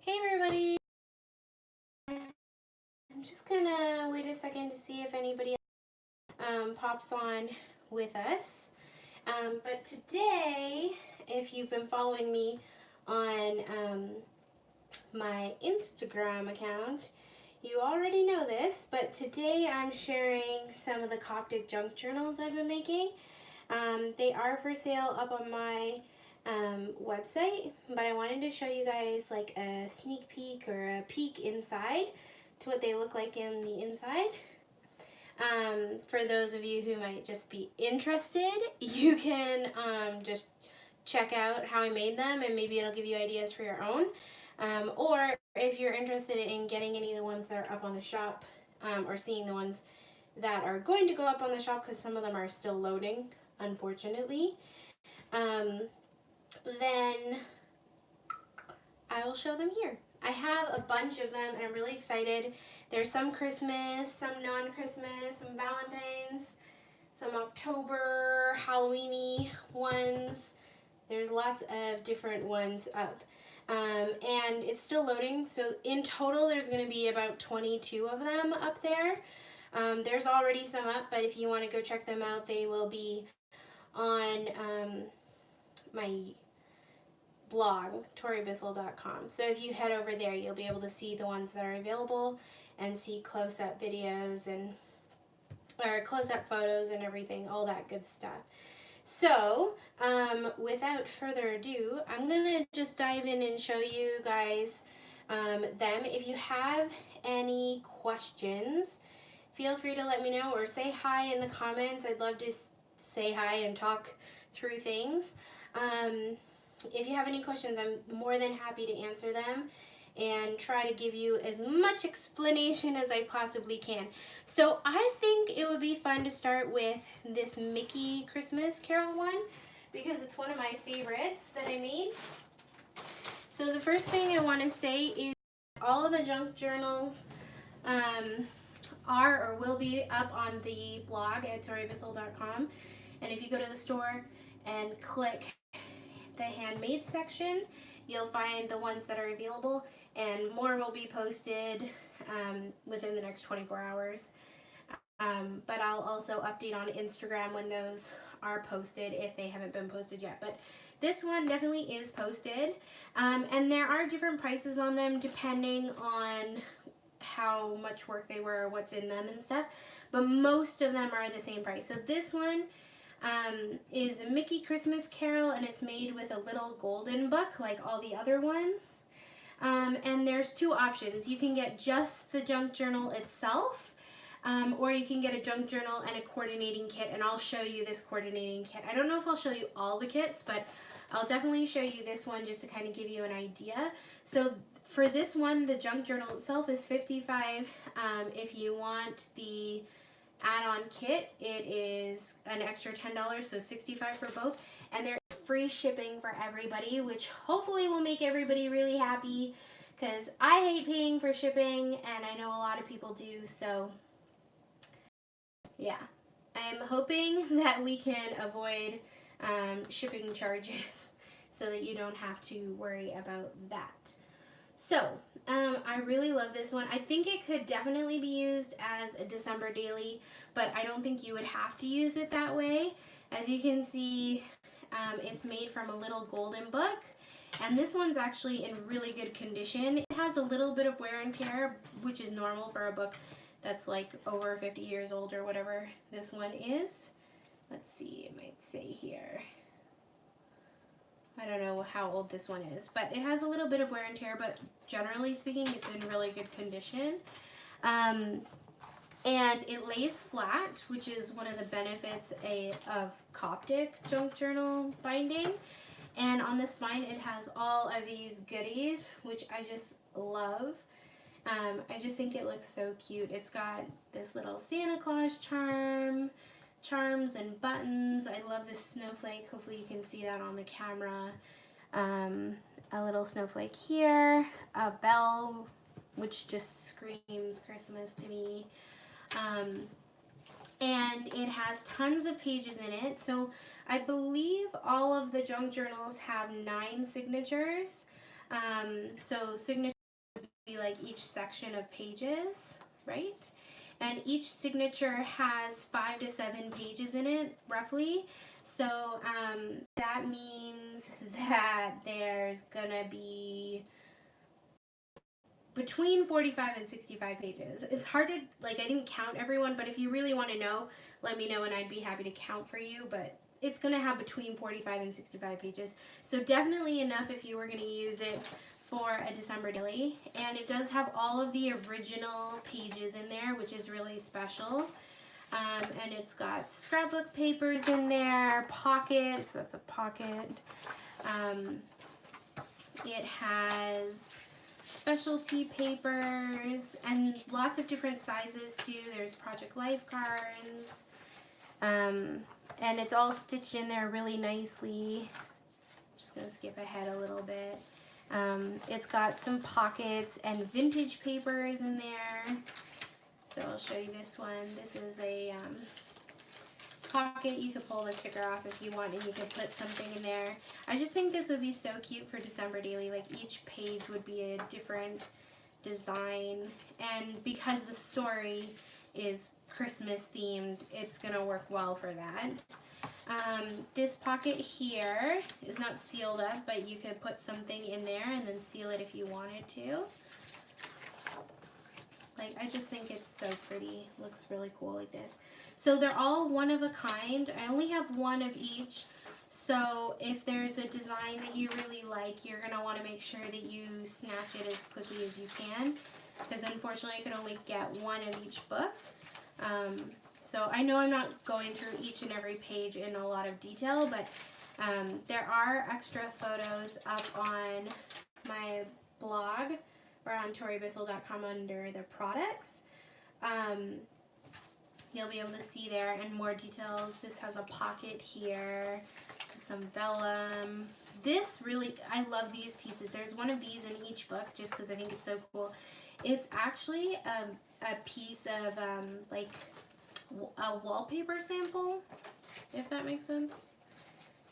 Hey everybody! I'm just gonna wait a second to see if anybody pops on with us. But today, if you've been following me on my Instagram account, you already know this, but today I'm sharing some of the Coptic junk journals I've been making. They are for sale up on my website, but I wanted to show you guys like a sneak peek or a peek inside to what they look like in the inside. For those of you who might just be interested, you can just check out how I made them and maybe it'll give you ideas for your own. Or if you're interested in getting any of the ones that are up on the shop, or seeing the ones that are going to go up on the shop, because some of them are still loading, unfortunately, then I will show them here. I have a bunch of them and I'm really excited. There's some Christmas, some non-Christmas, some Valentine's, some October, Halloween-y ones. There's lots of different ones up. And it's still loading, so in total there's going to be about 22 of them up there. There's already some up, but if you want to go check them out, they will be on my blog, toribissel.com. So if you head over there, you'll be able to see the ones that are available and see close-up videos and or close-up photos and everything, all that good stuff. So without further ado, I'm gonna just dive in and show you guys them. If you have any questions, feel free to let me know or say hi in the comments. I'd love to say hi and talk through things. If you have any questions, I'm more than happy to answer them and try to give you as much explanation as I possibly can. So I think it would be fun to start with this Mickey Christmas Carol one because it's one of my favorites that I made. So the first thing I want to say is all of the junk journals are or will be up on the blog at toribissel.com, and if you go to the store and click the handmade section, you'll find the ones that are available, and more will be posted within the next 24 hours. But I'll also update on Instagram when those are posted if they haven't been posted yet. But this one definitely is posted, and there are different prices on them depending on how much work they were, what's in them and stuff, but most of them are the same price. So this one is a Mickey Christmas Carol, and it's made with a little golden book like all the other ones. And there's two options. You can get just the junk journal itself, or you can get a junk journal and a coordinating kit, and I'll show you this coordinating kit. I don't know if I'll show you all the kits, but I'll definitely show you this one just to kind of give you an idea. So for this one, the junk journal itself is $55. If you want the add-on kit, it is an extra $10, so $65 for both, and there's free shipping for everybody, which hopefully will make everybody really happy because I hate paying for shipping and I know a lot of people do. So yeah, I'm hoping that we can avoid shipping charges so that you don't have to worry about that. So, I really love this one. I think it could definitely be used as a December daily, but I don't think you would have to use it that way. As you can see, it's made from a little golden book, and this one's actually in really good condition. It has a little bit of wear and tear, which is normal for a book that's like over 50 years old or whatever this one is. Let's see, it might say here. I don't know how old this one is, but it has a little bit of wear and tear, but generally speaking, it's in really good condition. And it lays flat, which is one of the benefits of Coptic junk journal binding. And on the spine, it has all of these goodies, which I just love. I just think it looks so cute. It's got this little Santa Claus charms and buttons. I love this snowflake. Hopefully you can see that on the camera. A little snowflake here, a bell, which just screams Christmas to me. And it has tons of pages in it. So I believe all of the junk journals have 9 signatures. So signature like each section of pages, right? And each signature has 5 to 7 pages in it, roughly. So that means that there's gonna be between 45 and 65 pages. It's hard to, like, I didn't count everyone, but if you really want to know, let me know and I'd be happy to count for you. But it's going to have between 45 and 65 pages. So definitely enough if you were going to use it for a December daily. And it does have all of the original pages in there, which is really special. And it's got scrapbook papers in there, pockets, that's a pocket. It has specialty papers and lots of different sizes too. There's Project Life cards. And it's all stitched in there really nicely. I'm just gonna skip ahead a little bit. It's got some pockets and vintage papers in there. So I'll show you this one. This is a pocket. You could pull the sticker off if you want and you could put something in there. I just think this would be so cute for December daily. Like each page would be a different design, and because the story is Christmas themed, it's gonna work well for that. This pocket here is not sealed up, but you could put something in there and then seal it if you wanted to. Like, I just think it's so pretty. Looks really cool like this. So they're all one of a kind. I only have one of each. So if there's a design that you really like, you're going to want to make sure that you snatch it as quickly as you can. Because unfortunately, I can only get one of each book. So I know I'm not going through each and every page in a lot of detail, but there are extra photos up on my blog or on toribissell.com under the products. You'll be able to see there and more details. This has a pocket here, some vellum. This really, I love these pieces. There's one of these in each book just because I think it's so cool. It's actually a piece of like a wallpaper sample, if that makes sense.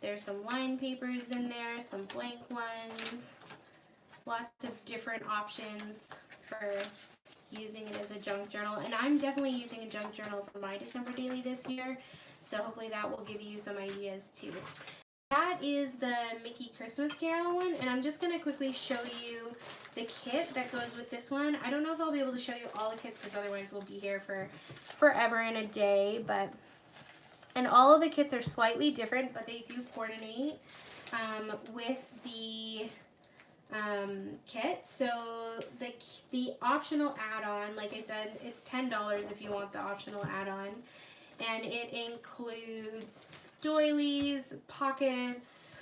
There's some line papers in there, some blank ones. Lots of different options for using it as a junk journal. And I'm definitely using a junk journal for my December daily this year. So hopefully that will give you some ideas too. That is the Mickey Christmas Carol one. And I'm just going to quickly show you the kit that goes with this one. I don't know if I'll be able to show you all the kits because otherwise we'll be here for forever and a day. And all of the kits are slightly different, but they do coordinate with the kit. So the optional add-on, like I said, it's $10 if you want the optional add-on, and it includes doilies, pockets.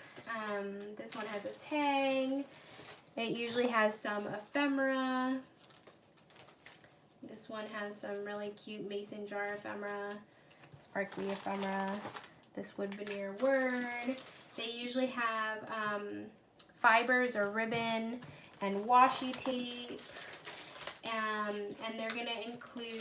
This one has a tag. It usually has some ephemera. This one has some really cute mason jar ephemera, sparkly ephemera, this wood veneer word. They usually have fibers or ribbon and washi tape, and they're going to include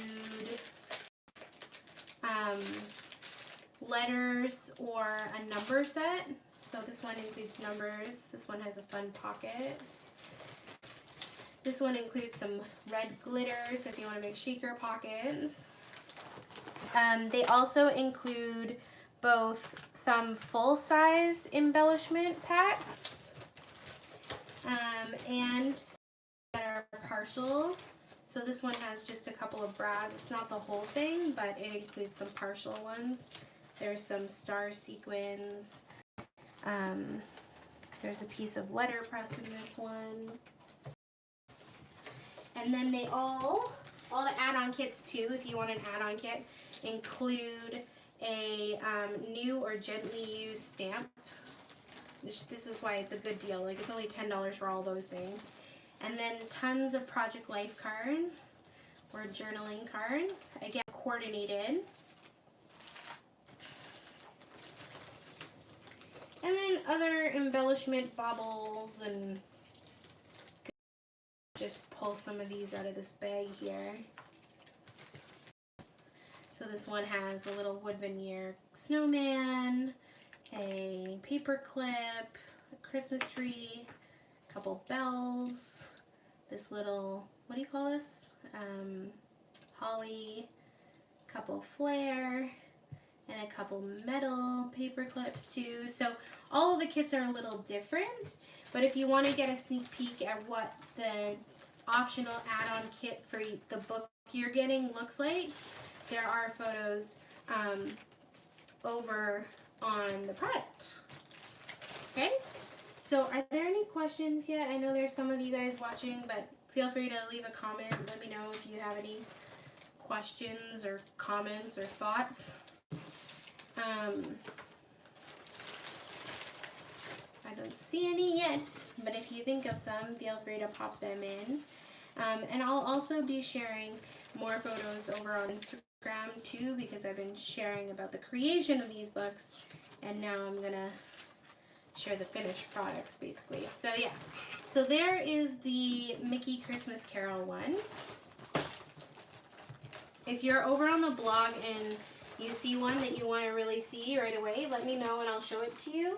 letters or a number set. So this one includes numbers. This one has a fun pocket. This one includes some red glitter, so if you want to make shaker pockets. They also include both some full-size embellishment packs and some that are partial. So this one has just a couple of brads. It's not the whole thing, but it includes some partial ones. There's some star sequins. There's a piece of letterpress in this one. And then they all the add-on kits too, if you want an add-on kit, include a new or gently used stamp. This is why it's a good deal. Like, it's only $10 for all those things. And then tons of Project Life cards or journaling cards. Again, coordinated. And then other embellishment baubles, and just pull some of these out of this bag here. So this one has a little wood veneer snowman, a paper clip, a Christmas tree, a couple bells. this little, what do you call this? Holly, couple flare, and a couple metal paper clips too. So all of the kits are a little different, but if you want to get a sneak peek at what the optional add-on kit for the book you're getting looks like, there are photos over on the product. Okay, so are there any questions yet? I know there's some of you guys watching, but feel free to leave a comment. Let me know if you have any questions or comments or thoughts. I don't see any yet, but if you think of some, feel free to pop them in. And I'll also be sharing more photos over on Instagram too, because I've been sharing about the creation of these books, and now I'm gonna share the finished products basically. So yeah, so there is the Mickey Christmas Carol one. If you're over on the blog and you see one that you want to really see right away, let me know and I'll show it to you.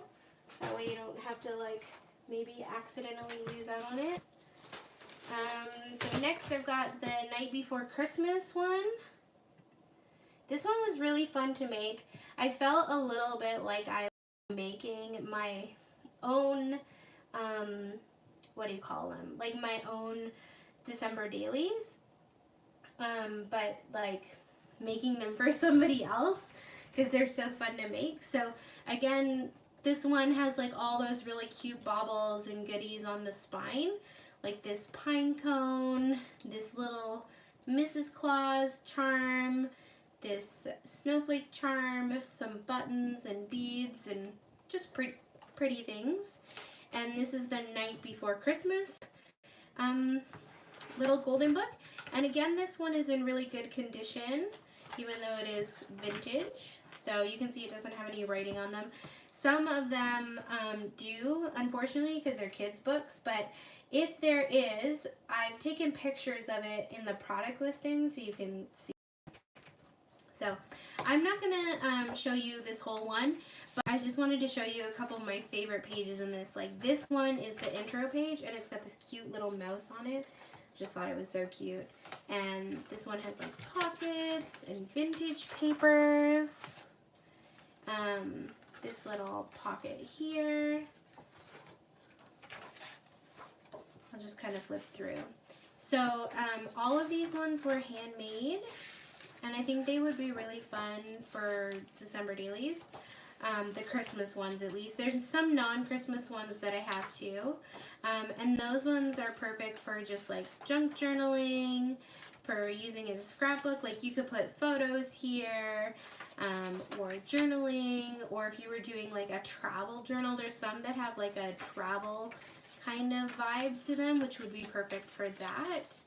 That way you don't have to like maybe accidentally lose out on it. So next I've got the Night Before Christmas one. This one was really fun to make. I felt a little bit like I was making my own, what do you call them? Like my own December dailies. But like making them for somebody else because they're so fun to make. So again, this one has like all those really cute baubles and goodies on the spine, like this pine cone, this little Mrs. Claus charm, this snowflake charm, some buttons and beads and just pretty things. And this is the Night Before Christmas little golden book. And again, this one is in really good condition, even though it is vintage. So you can see it doesn't have any writing on them. Some of them do, unfortunately, because they're kids' books. But if there is, I've taken pictures of it in the product listing so you can see. So I'm not going to show you this whole one, but I just wanted to show you a couple of my favorite pages in this. Like this one is the intro page, and it's got this cute little mouse on it. Just thought it was so cute. And this one has like pockets and vintage papers. This little pocket here. I'll just kind of flip through. So all of these ones were handmade, and I think they would be really fun for December dailies. The Christmas ones at least. There's some non-Christmas ones that I have too. And those ones are perfect for just like junk journaling, for using as a scrapbook. Like you could put photos here, or journaling, or if you were doing like a travel journal, there's some that have like a travel kind of vibe to them, which would be perfect for that.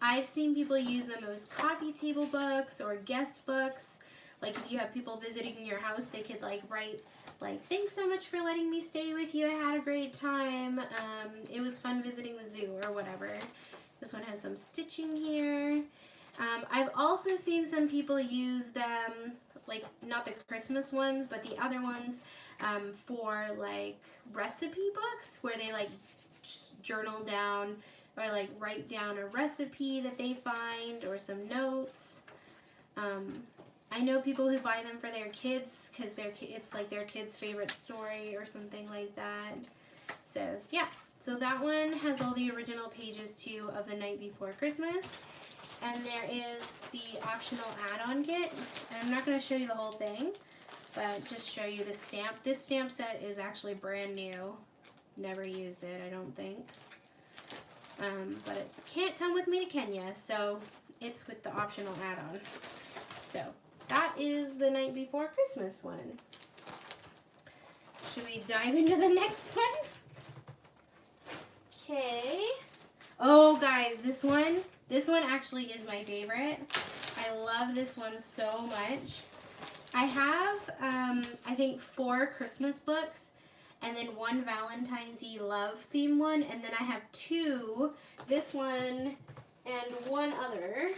I've seen people use them as coffee table books or guest books. Like if you have people visiting your house, they could like write like, thanks so much for letting me stay with you. I had a great time. It was fun visiting the zoo or whatever. This one has some stitching here. I've also seen some people use them, like not the Christmas ones, but the other ones for like recipe books where they like journal down or like write down a recipe that they find or some notes. I know people who buy them for their kids because it's like their kid's favorite story or something like that. So yeah, so that one has all the original pages too of The Night Before Christmas. And there is the optional add-on kit. And I'm not going to show you the whole thing, but just show you the stamp. This stamp set is actually brand new. Never used it, I don't think. But it can't come with me to Kenya, so it's with the optional add-on. So that is The Night Before Christmas one. Should we dive into the next one? Okay. Oh, guys, this one actually is my favorite. I love this one so much. I have, I think 4 Christmas books and then 1 Valentine's love theme one, and then I have 2, this one and one other.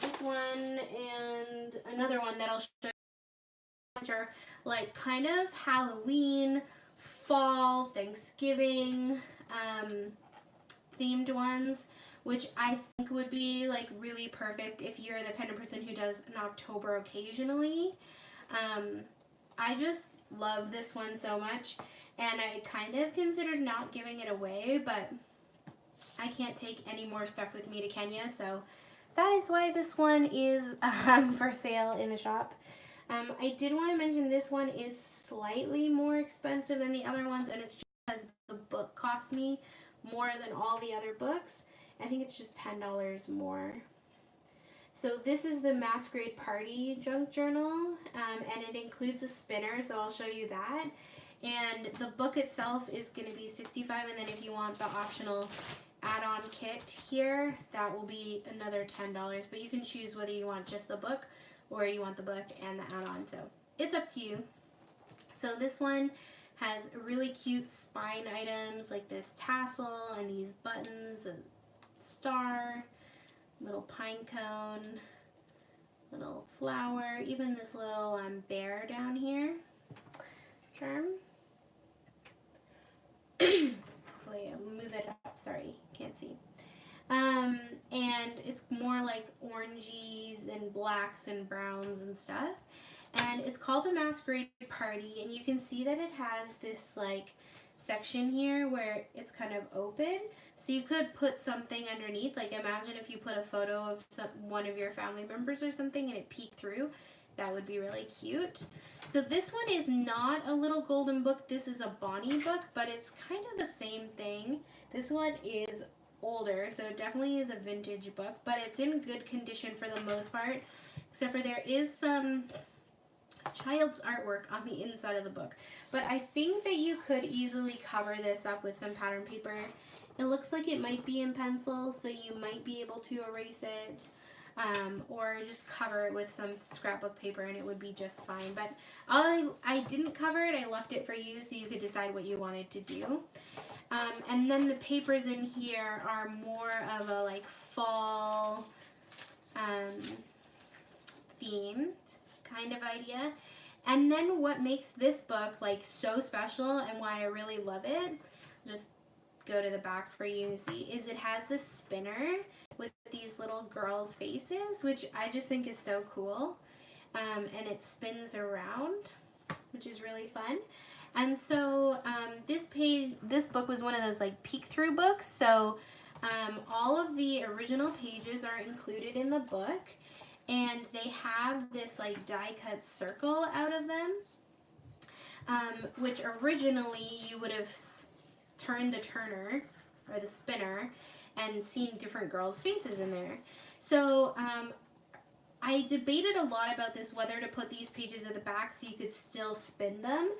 This one and another one that I'll show you, which are like kind of Halloween, fall, Thanksgiving themed ones, which I think would be like really perfect if you're the kind of person who does an October occasionally. I just love this one so much, and I kind of considered not giving it away, but I can't take any more stuff with me to Kenya, so that is why this one is for sale in the shop. I did want to mention this one is slightly more expensive than the other ones, and it's just because the book cost me more than all the other books. I think it's just $10 more. So this is the Masquerade Party Junk Journal, and it includes a spinner, so I'll show you that. And the book itself is going to be $65, and then if you want the optional add-on kit here, that will be another $10. But you can choose whether you want just the book or you want the book and the add-on, so it's up to you. So this one has really cute spine items like this tassel and these buttons, a star, little pine cone, little flower, even this little bear down here. Charm. Hopefully I'll move that up. Sorry, can't see. And it's more like oranges and blacks and browns and stuff. And it's called the Masquerade Party, and you can see that it has this like section here where it's kind of open, so you could put something underneath. Like imagine if you put a photo of one of your family members or something and it peeked through. That would be really cute. So this one is not a little golden book, this is a Bonnie book, but it's kind of the same thing. This one is older, so it definitely is a vintage book, but it's in good condition for the most part, except for there is some child's artwork on the inside of the book. But I think that you could easily cover this up with some pattern paper. It looks like it might be in pencil, so you might be able to erase it, or just cover it with some scrapbook paper and it would be just fine. But I didn't cover it, I left it for you so you could decide what you wanted to do. And then the papers in here are more of a like fall themed kind of idea. And then what makes this book like so special and why I really love it, just go to the back for you to see, is it has this spinner with these little girls' faces, which I just think is so cool. And it spins around, which is really fun. And so this book was one of those like peek through books, so all of the original pages are included in the book, and they have this like die cut circle out of them, which originally you would have turned the turner or the spinner and seen different girls' faces in there. So I debated a lot about this, whether to put these pages at the back so you could still spin them,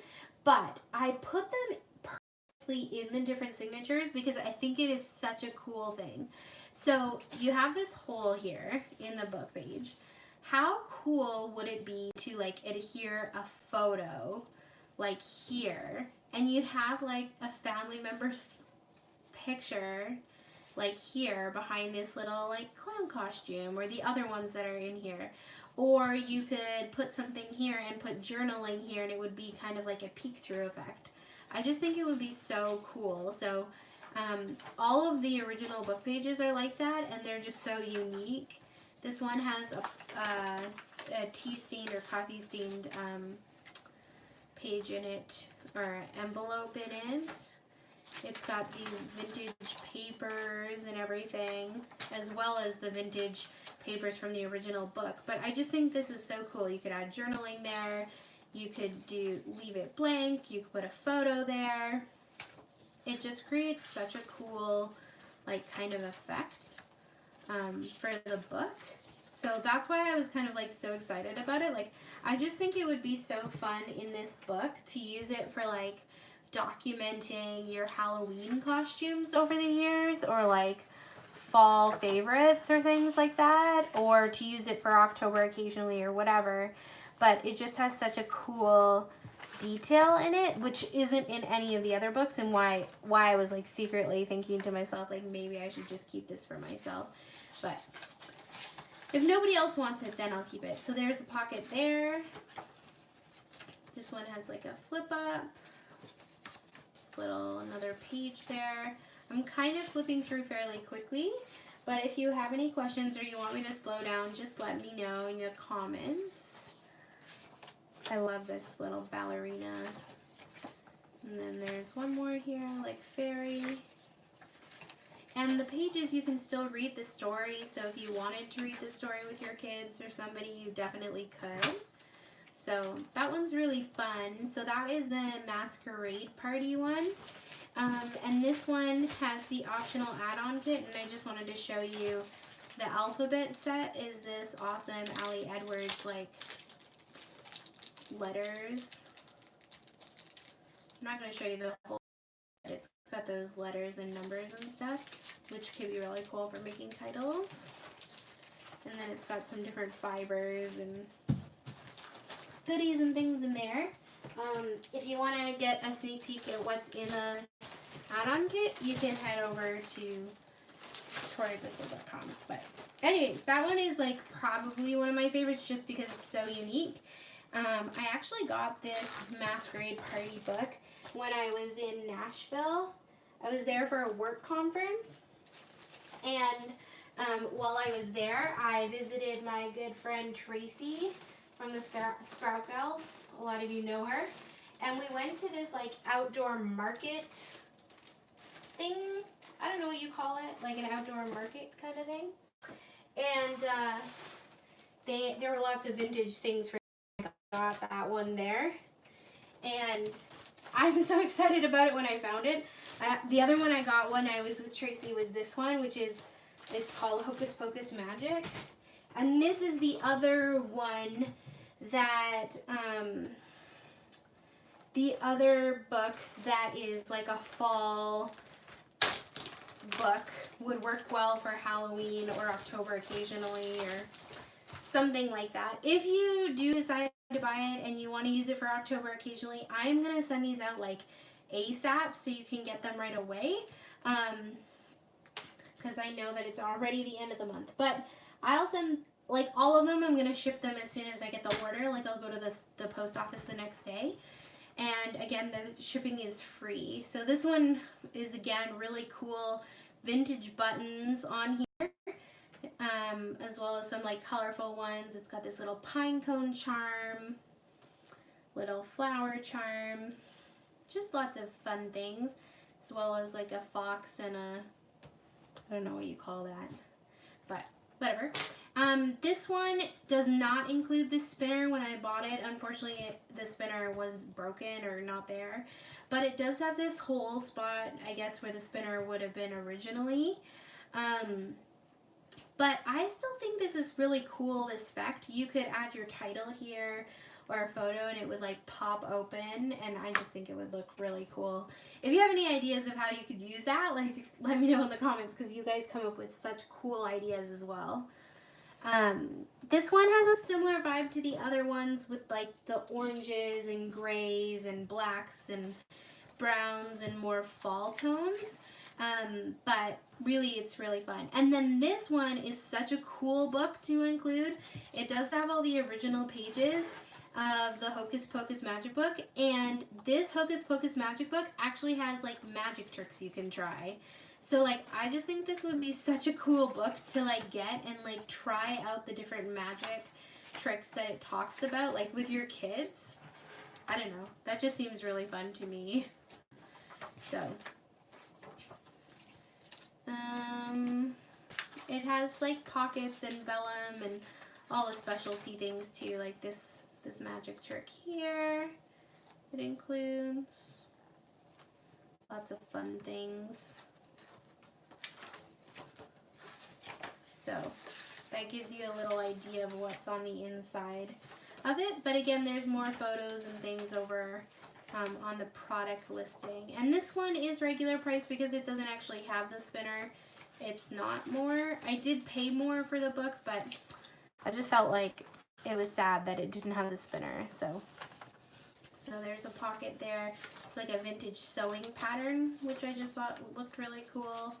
but I put them purposely in the different signatures because I think it is such a cool thing. So you have this hole here in the book page. How cool would it be to like adhere a photo like here, and you'd have like a family member's picture like here behind this little like clown costume or the other ones that are in here. Or you could put something here and put journaling here and it would be kind of like a peek through effect. I just think it would be so cool. So all of the original book pages are like that and they're just so unique. This one has a tea stained or coffee stained page in it, or envelope in it. It's got these vintage papers and everything, as well as the vintage papers from the original book. But I just think this is so cool. You could add journaling there. You could leave it blank. You could put a photo there. It just creates such a cool, like, kind of effect for the book. So that's why I was kind of like so excited about it. Like, I just think it would be so fun in this book to use it for like documenting your Halloween costumes over the years, or like fall favorites or things like that, or to use it for October occasionally or whatever. But it just has such a cool detail in it, which isn't in any of the other books, and why I was like secretly thinking to myself like maybe I should just keep this for myself. But if nobody else wants it, then I'll keep it. So there's a pocket there. This one has like a flip up. Another another page there. I'm kind of flipping through fairly quickly, but if you have any questions or you want me to slow down, just let me know in the comments. I love this little ballerina. And then there's one more here, like fairy. And the pages, you can still read the story, so if you wanted to read the story with your kids or somebody, you definitely could. So that one's really fun. So that is the Masquerade Party one. And this one has the optional add-on kit, and I just wanted to show you the alphabet set is this awesome Allie Edwards, like, letters. I'm not going to show you the whole, it's got those letters and numbers and stuff, which could be really cool for making titles. And then it's got some different fibers and goodies and things in there. If you want to get a sneak peek at what's in a add-on kit, you can head over to toriwhistle.com. But anyways, that one is like probably one of my favorites just because it's so unique. I actually got this Masquerade Party book when I was in Nashville. I was there for a work conference, and while I was there, I visited my good friend Tracy from the Sprout Gals. A lot of you know her. And we went to this like outdoor market thing. I don't know what you call it, like an outdoor market kind of thing. And there were lots of vintage things for got that one there, and I'm so excited about it when I found it. The other one I got when I was with Tracy was this one, which is, it's called Hocus Pocus Magic, and this is the other one that the other book that is like a fall book would work well for Halloween or October occasionally or something like that. If you do decide to buy it and you want to use it for October occasionally, I'm going to send these out like ASAP so you can get them right away, because I know that it's already the end of the month. But I'll send, like, all of them. I'm going to ship them as soon as I get the order. Like, I'll go to the post office the next day. And again, the shipping is free. So this one is, again, really cool vintage buttons on here. As well as some like colorful ones. It's got this little pine cone charm, little flower charm, just lots of fun things, as well as like a fox and a, I don't know what you call that, but whatever. This one does not include the spinner. When I bought it, unfortunately the spinner was broken or not there, but it does have this hole spot, I guess, where the spinner would have been originally. But I still think this is really cool, this effect. You could add your title here or a photo and it would like pop open, and I just think it would look really cool. If you have any ideas of how you could use that, like, let me know in the comments, because you guys come up with such cool ideas as well. This one has a similar vibe to the other ones with like the oranges and grays and blacks and browns and more fall tones. But really, it's really fun. And then this one is such a cool book to include. It does have all the original pages of the Hocus Pocus Magic book, and this Hocus Pocus Magic book actually has like magic tricks you can try. So like, I just think this would be such a cool book to like get and like try out the different magic tricks that it talks about, like with your kids. I don't know, that just seems really fun to me. So it has like pockets and vellum and all the specialty things too, like this magic trick here. It includes lots of fun things. So that gives you a little idea of what's on the inside of it. But again, there's more photos and things over on the product listing. And this one is regular price because it doesn't actually have the spinner. It's not more. I did pay more for the book, but I just felt like it was sad that it didn't have the spinner. So there's a pocket there. It's like a vintage sewing pattern, which I just thought looked really cool.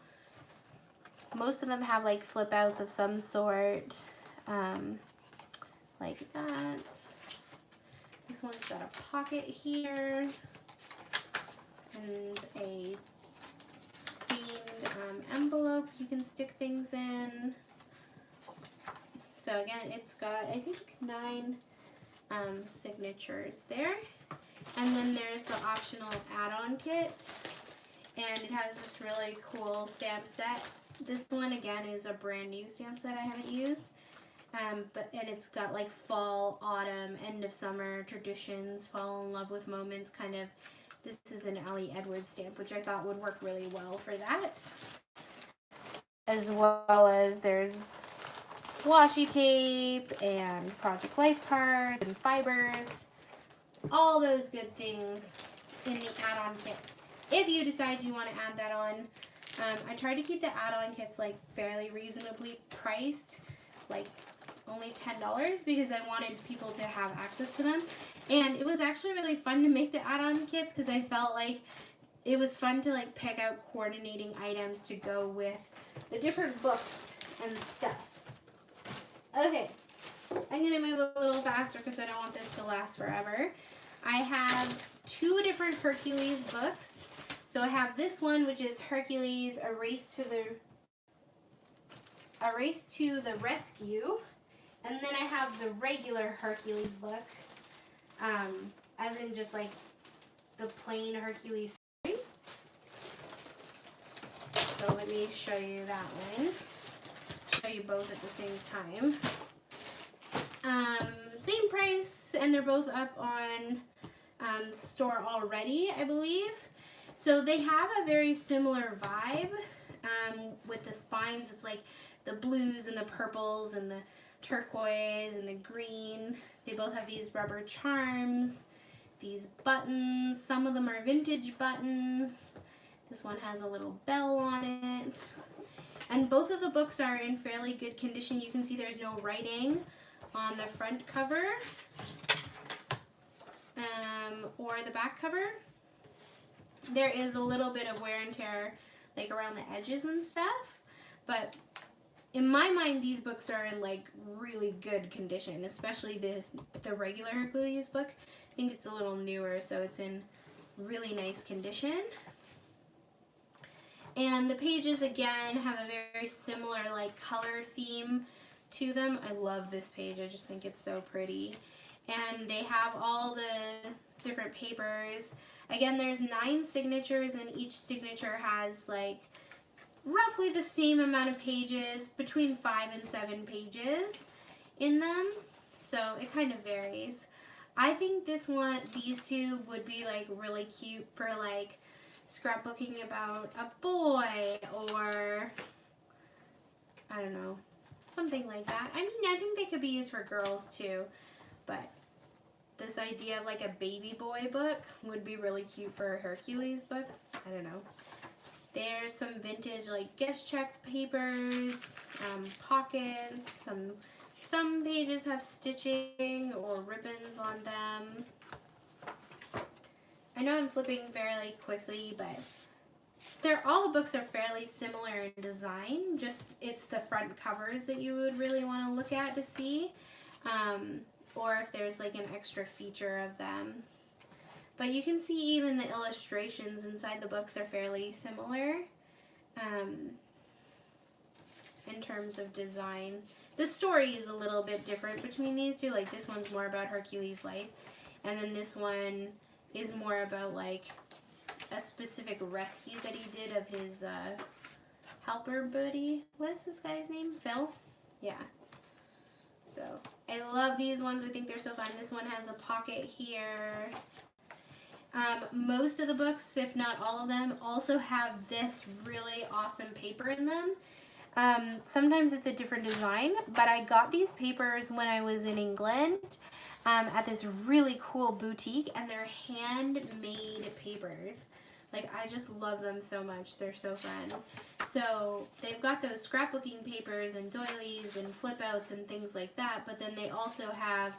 Most of them have like flip outs of some sort, like that. This one's got a pocket here and a envelope you can stick things in. So again, it's got, I think, 9 signatures there. And then there's the optional add-on kit. And it has this really cool stamp set. This one, again, is a brand new stamp set I haven't used. And it's got like fall, autumn, end of summer, traditions, fall in love with moments, kind of. This is an Ellie Edwards stamp, which I thought would work really well for that. As well as there's washi tape and Project Life cards and fibers. All those good things in the add-on kit. If you decide you want to add that on, I try to keep the add-on kits like fairly reasonably priced, like only $10, because I wanted people to have access to them. And it was actually really fun to make the add-on kits because I felt like it was fun to like pick out coordinating items to go with the different books and stuff. Okay, I'm going to move a little faster because I don't want this to last forever. I have 2 different Hercules books. So I have this one, which is Hercules, A Race to the Rescue. And then I have the regular Hercules book, as in just like the plain Hercules story. So let me show you that one. Show you both at the same time. Same price, and they're both up on the store already, I believe. So they have a very similar vibe with the spines. It's like the blues and the purples and the turquoise and the green. They both have these rubber charms, these buttons. Some of them are vintage buttons. This one has a little bell on it. And both of the books are in fairly good condition. You can see there's no writing on the front cover or the back cover. There is a little bit of wear and tear like around the edges and stuff, but in my mind these books are in like really good condition, especially the regular Hercules book. I think it's a little newer, so it's in really nice condition. And the pages again have a very similar like color theme to them. I love this page. I just think it's so pretty. And they have all the different papers. Again, there's 9 signatures, and each signature has like roughly the same amount of pages, between 5 and 7 pages in them. So it kind of varies. I think these 2 would be like really cute for like scrapbooking about a boy, or I don't know, something like that. I mean, I think they could be used for girls too, but this idea of like a baby boy book would be really cute for a Hercules book. I don't know. There's some vintage like guest check papers, pockets, some pages have stitching or ribbons on them. I know I'm flipping fairly quickly, but all the books are fairly similar in design. Just it's the front covers that you would really want to look at to see, or if there's like an extra feature of them. But you can see even the illustrations inside the books are fairly similar in terms of design. The story is a little bit different between these 2. Like this one's more about Hercules' life, and then this one is more about like a specific rescue that he did of his helper buddy. What is this guy's name? Phil? Yeah. So I love these ones. I think they're so fun. This one has a pocket here. Most of the books, if not all of them, also have this really awesome paper in them. Sometimes it's a different design, but I got these papers when I was in England at this really cool boutique, and they're handmade papers. Like, I just love them so much. They're so fun. So they've got those scrapbooking papers and doilies and flip outs and things like that, but then they also have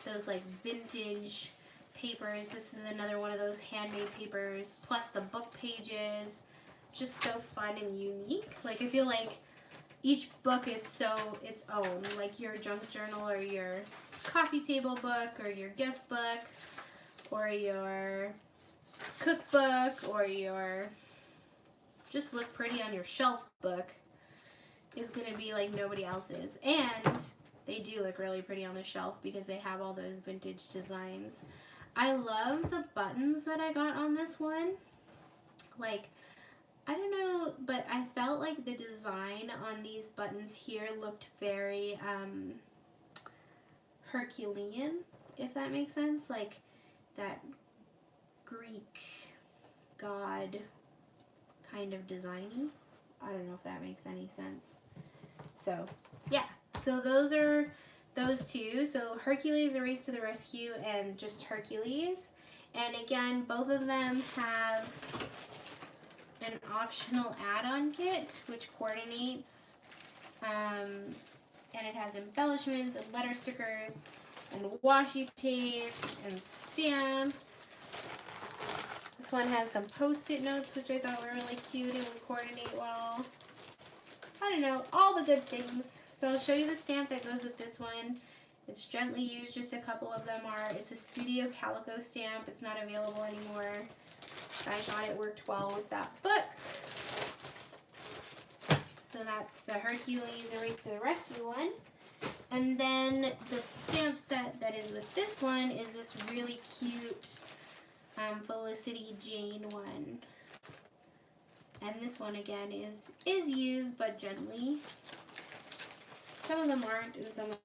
those like vintage papers. This is another one of those handmade papers, plus the book pages. Just so fun and unique. Like, I feel like each book is so its own, like your junk journal or your coffee table book or your guest book or your cookbook or your just look pretty on your shelf book is going to be like nobody else's. And they do look really pretty on the shelf because they have all those vintage designs. I love the buttons that I got on this one. Like, I don't know, but I felt like the design on these buttons here looked very Herculean, if that makes sense. Like that Greek god kind of designy. I don't know if that makes any sense. So, yeah. So those are those two. So Hercules, A Race to the Rescue, and just Hercules. And again, both of them have an optional add-on kit, which coordinates, and it has embellishments and letter stickers and washi tapes and stamps. This one has some post-it notes, which I thought were really cute and would coordinate well. I don't know, all the good things. So I'll show you the stamp that goes with this one. It's gently used, just a couple of them are. It's a Studio Calico stamp. It's not available anymore. I thought it worked well with that book. So that's the Hercules, A Race to the Rescue one. And then the stamp set that is with this one is this really cute Felicity Jane one. And this one again is used, but gently. Some of them aren't and some of